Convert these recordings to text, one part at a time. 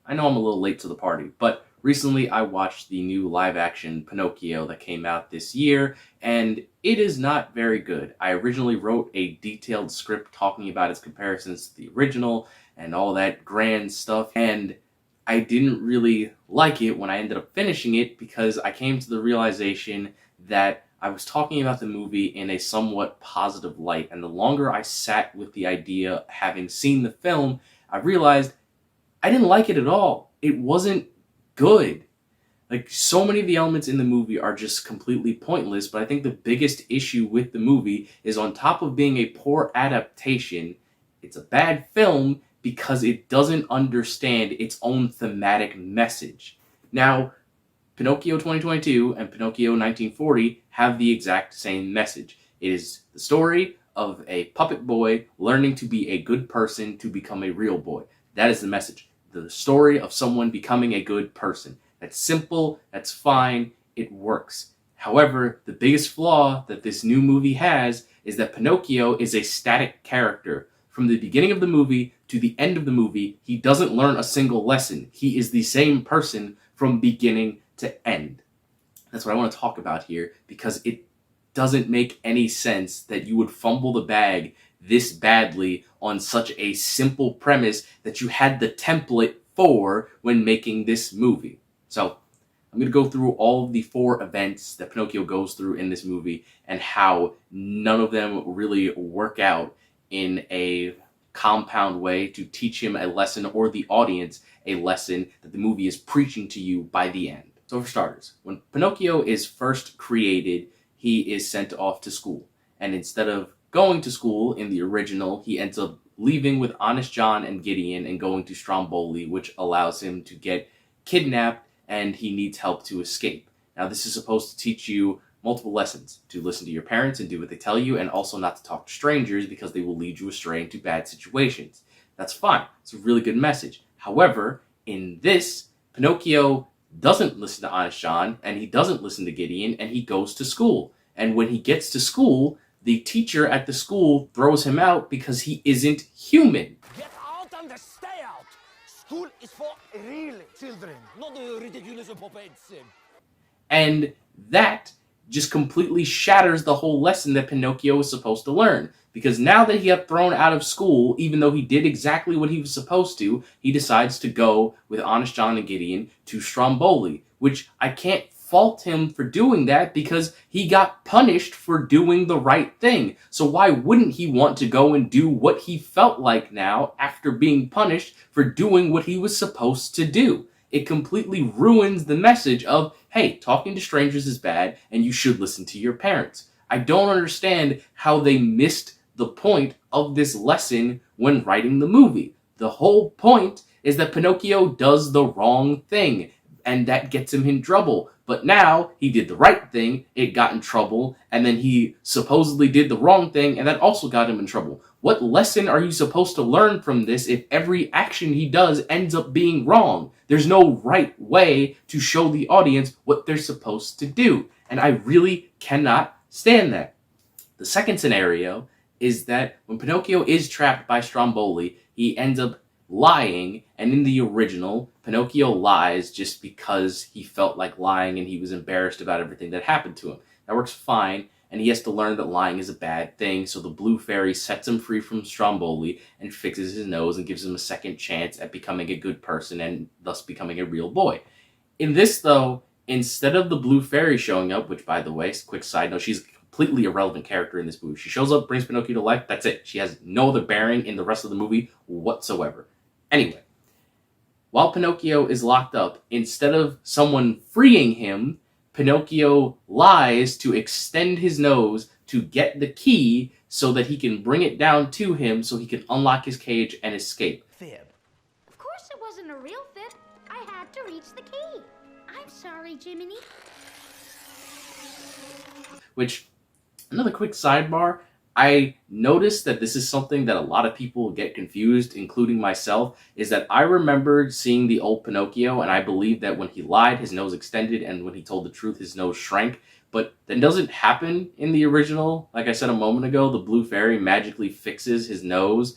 I know I'm a little late to the party, but recently I watched the new live-action Pinocchio that came out this year, and it is not very good. I originally wrote a detailed script talking about its comparisons to the original and all that grand stuff, and I didn't really like it when I ended up finishing it because I came to the realization that I was talking about the movie in a somewhat positive light, and the longer I sat with the idea, having seen the film, I realized I didn't like it at all. It wasn't good. Like, so many of the elements in the movie are just completely pointless, but I think the biggest issue with the movie is on top of being a poor adaptation, it's a bad film because it doesn't understand its own thematic message. Now, Pinocchio 2022 and Pinocchio 1940 have the exact same message. It is the story of a puppet boy learning to be a good person to become a real boy. That is the message. The story of someone becoming a good person. That's simple, that's fine, it works. However, the biggest flaw that this new movie has is that Pinocchio is a static character. From the beginning of the movie to the end of the movie, he doesn't learn a single lesson. He is the same person from beginning to end. That's what I want to talk about here, because it doesn't make any sense that you would fumble the bag this badly on such a simple premise that you had the template for when making this movie. So, I'm going to go through all of the 4 events that Pinocchio goes through in this movie and how none of them really work out in a compound way to teach him a lesson or the audience a lesson that the movie is preaching to you by the end. So for starters, when Pinocchio is first created, he is sent off to school. And instead of going to school in the original, he ends up leaving with Honest John and Gideon and going to Stromboli, which allows him to get kidnapped, and he needs help to escape. Now, this is supposed to teach you multiple lessons: to listen to your parents and do what they tell you, and also not to talk to strangers because they will lead you astray into bad situations. That's fine. It's a really good message. However, in this, Pinocchio doesn't listen to Honest John, and he doesn't listen to Gideon, and he goes to school. And when he gets to school, the teacher at the school throws him out because he isn't human. Get out and stay out! School is for real children, not the ridiculous puppets. And that just completely shatters the whole lesson that Pinocchio was supposed to learn. Because now that he got thrown out of school, even though he did exactly what he was supposed to, he decides to go with Honest John and Gideon to Stromboli, which I can't fault him for doing that because he got punished for doing the right thing. So why wouldn't he want to go and do what he felt like now after being punished for doing what he was supposed to do? It completely ruins the message of, hey, talking to strangers is bad and you should listen to your parents. I don't understand how they missed the point of this lesson when writing the movie. The whole point is that Pinocchio does the wrong thing, and that gets him in trouble. But now he did the right thing, it got in trouble, and then he supposedly did the wrong thing, and that also got him in trouble. What lesson are you supposed to learn from this if every action he does ends up being wrong? There's no right way to show the audience what they're supposed to do, and I really cannot stand that. The second scenario is that when Pinocchio is trapped by Stromboli, he ends up lying, and in the original, Pinocchio lies just because he felt like lying and he was embarrassed about everything that happened to him. That works fine, and he has to learn that lying is a bad thing, so the Blue Fairy sets him free from Stromboli and fixes his nose and gives him a second chance at becoming a good person and thus becoming a real boy. In this, though, instead of the Blue Fairy showing up, which, by the way, quick side note, she's a completely irrelevant character in this movie. She shows up, brings Pinocchio to life, that's it. She has no other bearing in the rest of the movie whatsoever. Anyway, while Pinocchio is locked up, instead of someone freeing him, Pinocchio lies to extend his nose to get the key so that he can bring it down to him so he can unlock his cage and escape. Fib. Of course it wasn't a real fib. I had to reach the key. I'm sorry, Jiminy. Which, another quick sidebar, I noticed that this is something that a lot of people get confused, including myself, is that I remembered seeing the old Pinocchio, and I believed that when he lied, his nose extended, and when he told the truth, his nose shrank. But that doesn't happen in the original. Like I said a moment ago, the Blue Fairy magically fixes his nose,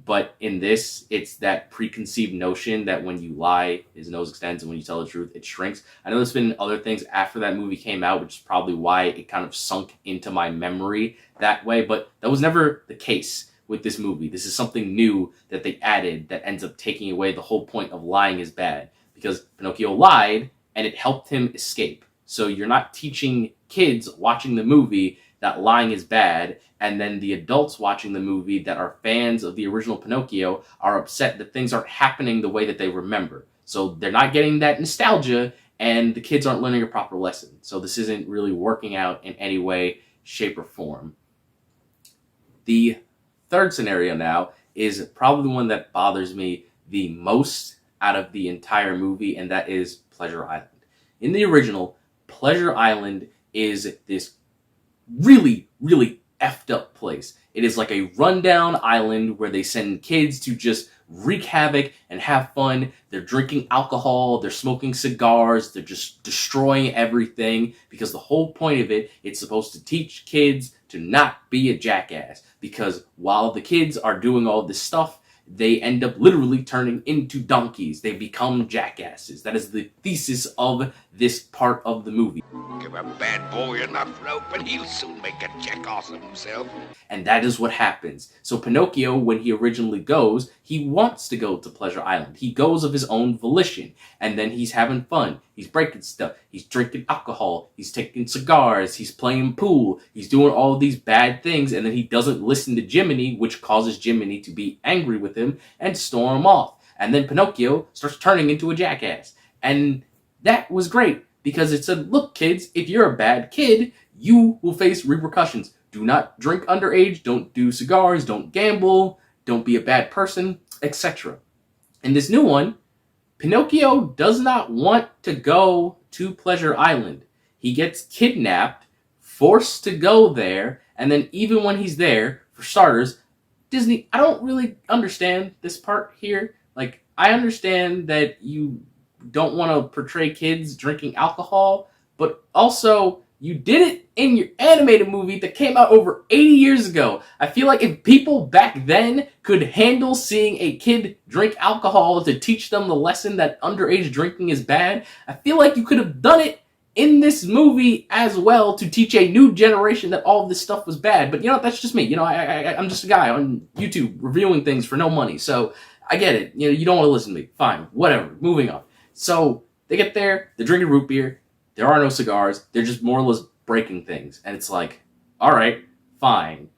But in this, it's that preconceived notion that when you lie, his nose extends, and when you tell the truth, it shrinks. I know there's been other things after that movie came out, which is probably why it kind of sunk into my memory that way, but that was never the case with this movie. This is something new that they added that ends up taking away the whole point of lying is bad, because Pinocchio lied, and it helped him escape. So you're not teaching kids watching the movie that lying is bad, and then the adults watching the movie that are fans of the original Pinocchio are upset that things aren't happening the way that they remember. So they're not getting that nostalgia, and the kids aren't learning a proper lesson. So this isn't really working out in any way, shape, or form. The third scenario now is probably the one that bothers me the most out of the entire movie, and that is Pleasure Island. In the original, Pleasure Island is this really, really effed up place. It is like a rundown island where they send kids to just wreak havoc and have fun. They're drinking alcohol, they're smoking cigars, they're just destroying everything, because the whole point of it, it's supposed to teach kids to not be a jackass. Because while the kids are doing all this stuff, they end up literally turning into donkeys. They become jackasses. That is the thesis of this part of the movie. Give a bad boy enough rope and he'll soon make a jackass of himself. And that is what happens. So Pinocchio, when he originally goes, he wants to go to Pleasure Island. He goes of his own volition. And then he's having fun. He's breaking stuff. He's drinking alcohol. He's taking cigars. He's playing pool. He's doing all of these bad things. And then he doesn't listen to Jiminy, which causes Jiminy to be angry with him and storm off. And then Pinocchio starts turning into a jackass. And that was great, because it said, look, kids, if you're a bad kid, you will face repercussions. Do not drink underage, don't do cigars, don't gamble, don't be a bad person, etc. In this new one, Pinocchio does not want to go to Pleasure Island. He gets kidnapped, forced to go there, and then even when he's there, for starters, Disney, I don't really understand this part here. Like, I understand that you don't want to portray kids drinking alcohol, but also you did it in your animated movie that came out over 80 years ago. I feel like if people back then could handle seeing a kid drink alcohol to teach them the lesson that underage drinking is bad, I feel like you could have done it in this movie as well to teach a new generation that all of this stuff was bad. But you know, that's just me. You know, I'm just a guy on YouTube reviewing things for no money. So I get it. You know, you don't want to listen to me. Fine, whatever. Moving on. So they get there, they're drinking root beer, there are no cigars, they're just more or less breaking things. And it's like, all right, fine.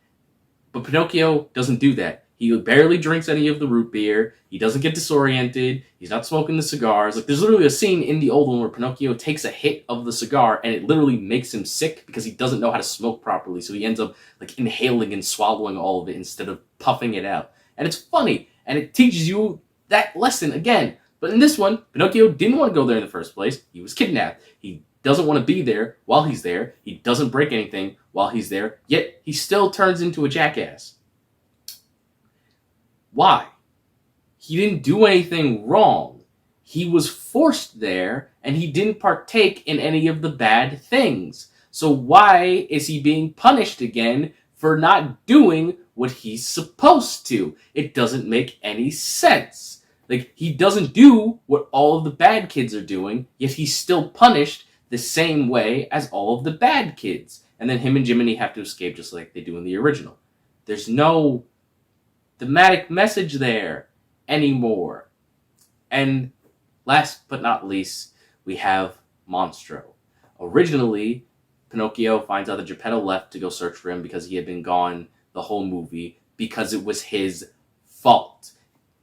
But Pinocchio doesn't do that. He barely drinks any of the root beer, he doesn't get disoriented, he's not smoking the cigars. Like, there's literally a scene in the old one where Pinocchio takes a hit of the cigar and it literally makes him sick because he doesn't know how to smoke properly. So he ends up like inhaling and swallowing all of it instead of puffing it out. And it's funny, and it teaches you that lesson again. But in this one, Pinocchio didn't want to go there in the first place. He was kidnapped. He doesn't want to be there while he's there. He doesn't break anything while he's there. Yet, he still turns into a jackass. Why? He didn't do anything wrong. He was forced there, and he didn't partake in any of the bad things. So why is he being punished again for not doing what he's supposed to? It doesn't make any sense. Like, he doesn't do what all of the bad kids are doing, yet he's still punished the same way as all of the bad kids. And then him and Jiminy have to escape just like they do in the original. There's no thematic message there anymore. And last but not least, we have Monstro. Originally, Pinocchio finds out that Geppetto left to go search for him because he had been gone the whole movie because it was his fault.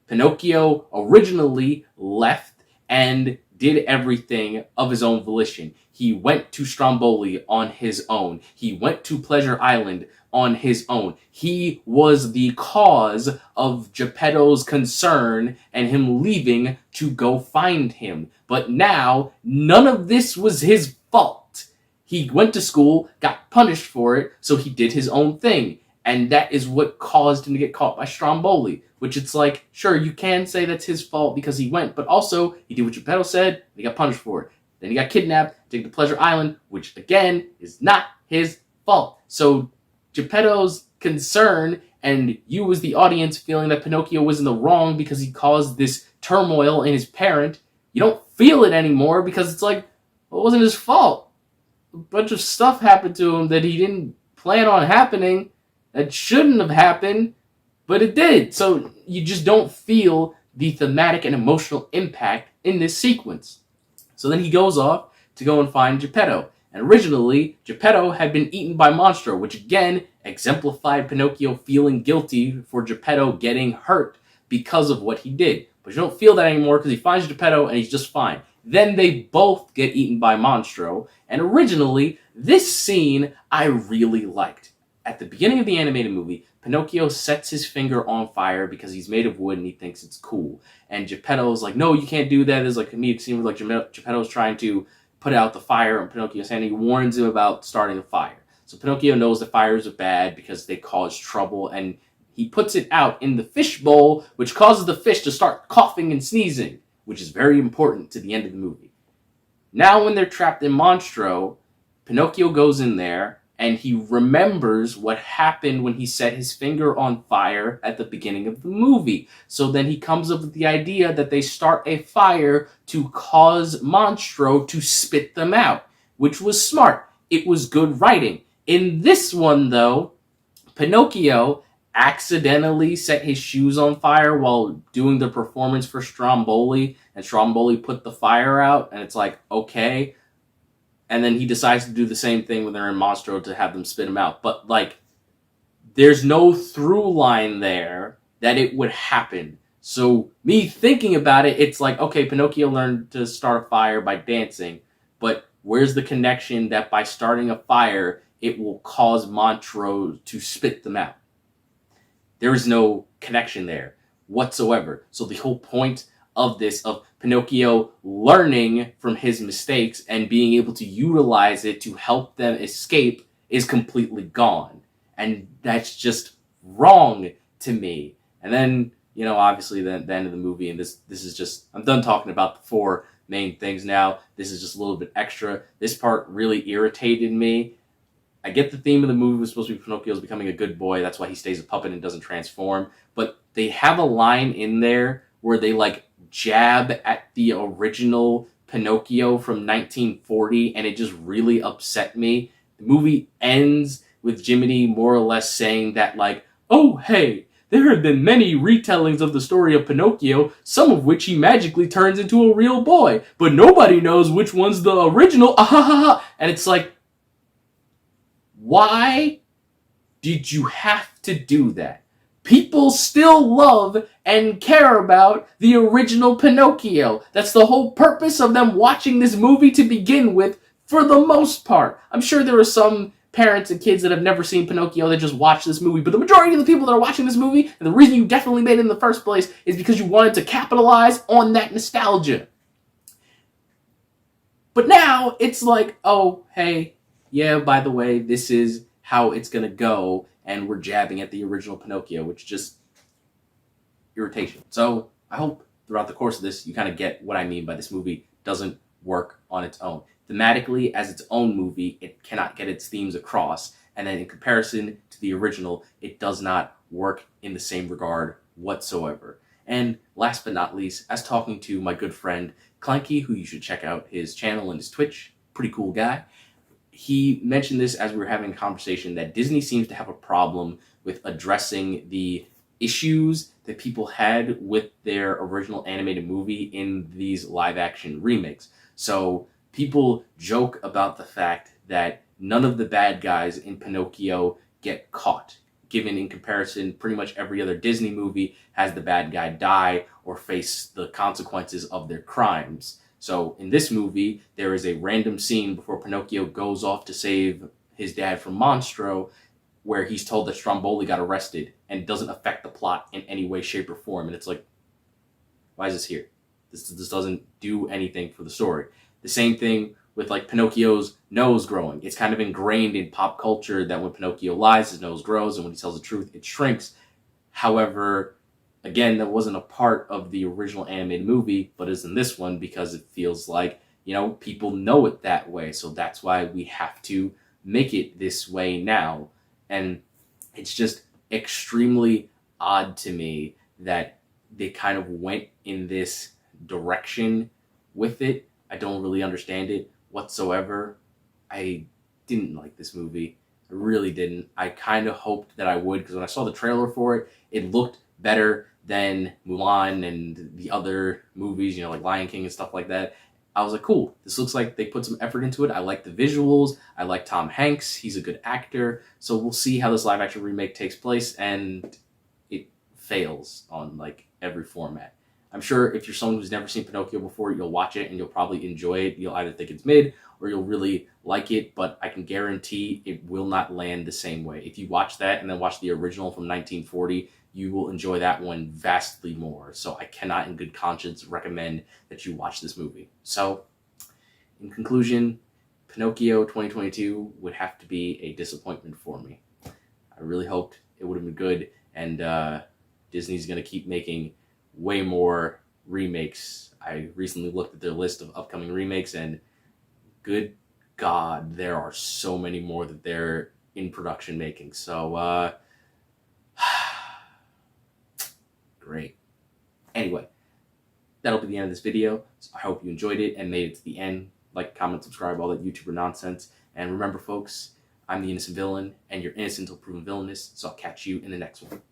Pinocchio originally left and did everything of his own volition. He went to Stromboli on his own. He went to Pleasure Island on his own. He was the cause of Geppetto's concern and him leaving to go find him. But now, none of this was his fault. He went to school, got punished for it, so he did his own thing. And that is what caused him to get caught by Stromboli. Which it's like, sure, you can say that's his fault because he went, but also, he did what Geppetto said, and he got punished for it. Then he got kidnapped, taken to Pleasure Island, which, again, is not his fault. So, Geppetto's concern and you as the audience feeling that Pinocchio was in the wrong because he caused this turmoil in his parent, you don't feel it anymore because it's like, well, it wasn't his fault. A bunch of stuff happened to him that he didn't plan on happening, that shouldn't have happened, but it did. So you just don't feel the thematic and emotional impact in this sequence. So then he goes off to go and find Geppetto. And originally, Geppetto had been eaten by Monstro, which again exemplified Pinocchio feeling guilty for Geppetto getting hurt because of what he did. But you don't feel that anymore because he finds Geppetto and he's just fine. Then they both get eaten by Monstro. And originally, this scene I really liked. At the beginning of the animated movie, Pinocchio sets his finger on fire because he's made of wood and he thinks it's cool. And Geppetto's like, no, you can't do that. There's like a comedic scene where like Geppetto's trying to put out the fire on Pinocchio's hand. He warns him about starting a fire. So Pinocchio knows the fires are bad because they cause trouble, and he puts it out in the fish bowl, which causes the fish to start coughing and sneezing, which is very important to the end of the movie. Now when they're trapped in Monstro, Pinocchio goes in there, and he remembers what happened when he set his finger on fire at the beginning of the movie. So then he comes up with the idea that they start a fire to cause Monstro to spit them out, which was smart. It was good writing. In this one, though, Pinocchio accidentally set his shoes on fire while doing the performance for Stromboli, and Stromboli put the fire out, and it's like, okay. And then he decides to do the same thing when they're in Monstro to have them spit him out. But, like, there's no through line there that it would happen. So, me thinking about it, it's like, okay, Pinocchio learned to start a fire by dancing. But where's the connection that by starting a fire, it will cause Monstro to spit them out? There is no connection there whatsoever. So the whole point of this, of Pinocchio learning from his mistakes and being able to utilize it to help them escape, is completely gone. And that's just wrong to me. And then, you know, obviously the end of the movie, and this is just, I'm done talking about the four main things now. This is just a little bit extra. This part really irritated me. I get the theme of the movie was supposed to be Pinocchio's becoming a good boy. That's why he stays a puppet and doesn't transform. But they have a line in there where they, like, jab at the original Pinocchio from 1940, and it just really upset me. The movie ends with Jiminy more or less saying that, like, oh, hey, there have been many retellings of the story of Pinocchio, some of which he magically turns into a real boy, but nobody knows which one's the original, ahahaha. And it's like, why did you have to do that? People still love and care about the original Pinocchio. That's the whole purpose of them watching this movie to begin with, for the most part. I'm sure there are some parents and kids that have never seen Pinocchio that just watch this movie, but the majority of the people that are watching this movie, and the reason you definitely made it in the first place, is because you wanted to capitalize on that nostalgia. But now, it's like, oh, hey, yeah, by the way, this is how it's gonna go, and we're jabbing at the original Pinocchio, which just irritation. So I hope throughout the course of this, you kind of get what I mean by this movie doesn't work on its own. Thematically, as its own movie, it cannot get its themes across, and then in comparison to the original, it does not work in the same regard whatsoever. And last but not least, as talking to my good friend Clanky, who you should check out his channel and his Twitch, pretty cool guy, he mentioned this as we were having a conversation, that Disney seems to have a problem with addressing the issues that people had with their original animated movie in these live-action remakes. So people joke about the fact that none of the bad guys in Pinocchio get caught, given in comparison, pretty much every other Disney movie has the bad guy die or face the consequences of their crimes. So in this movie, there is a random scene before Pinocchio goes off to save his dad from Monstro, where he's told that Stromboli got arrested, and it doesn't affect the plot in any way, shape, or form. And it's like, why is this here? This doesn't do anything for the story. The same thing with, like, Pinocchio's nose growing. It's kind of ingrained in pop culture that when Pinocchio lies, his nose grows, and when he tells the truth, it shrinks. However, again, that wasn't a part of the original animated movie, but is in this one because it feels like, you know, people know it that way. So that's why we have to make it this way now. And It's just extremely odd to me that they kind of went in this direction with it. I don't really understand it whatsoever. I didn't like this movie. I really didn't. I kind of hoped that I would, because when I saw the trailer for it, it looked better than Mulan and the other movies, like Lion King and stuff like that. I was like, cool, this looks like they put some effort into it. I like the visuals. I like Tom Hanks. He's a good actor. So we'll see how this live action remake takes place, and it fails on like every format. I'm sure if you're someone who's never seen Pinocchio before, you'll watch it and you'll probably enjoy it. You'll either think it's mid or you'll really like it, but I can guarantee it will not land the same way. If you watch that and then watch the original from 1940, you will enjoy that one vastly more. So I cannot in good conscience recommend that you watch this movie. So in conclusion, Pinocchio 2022 would have to be a disappointment for me. I really hoped it would have been good, and Disney's going to keep making way more remakes. I recently looked at their list of upcoming remakes, and good God, there are so many more that they're in production making. So, great. Anyway, that'll be the end of this video. So I hope you enjoyed it and made it to the end. Like, comment, subscribe, all that YouTuber nonsense. And remember, folks, I'm the innocent villain, and you're innocent until proven villainous. So I'll catch you in the next one.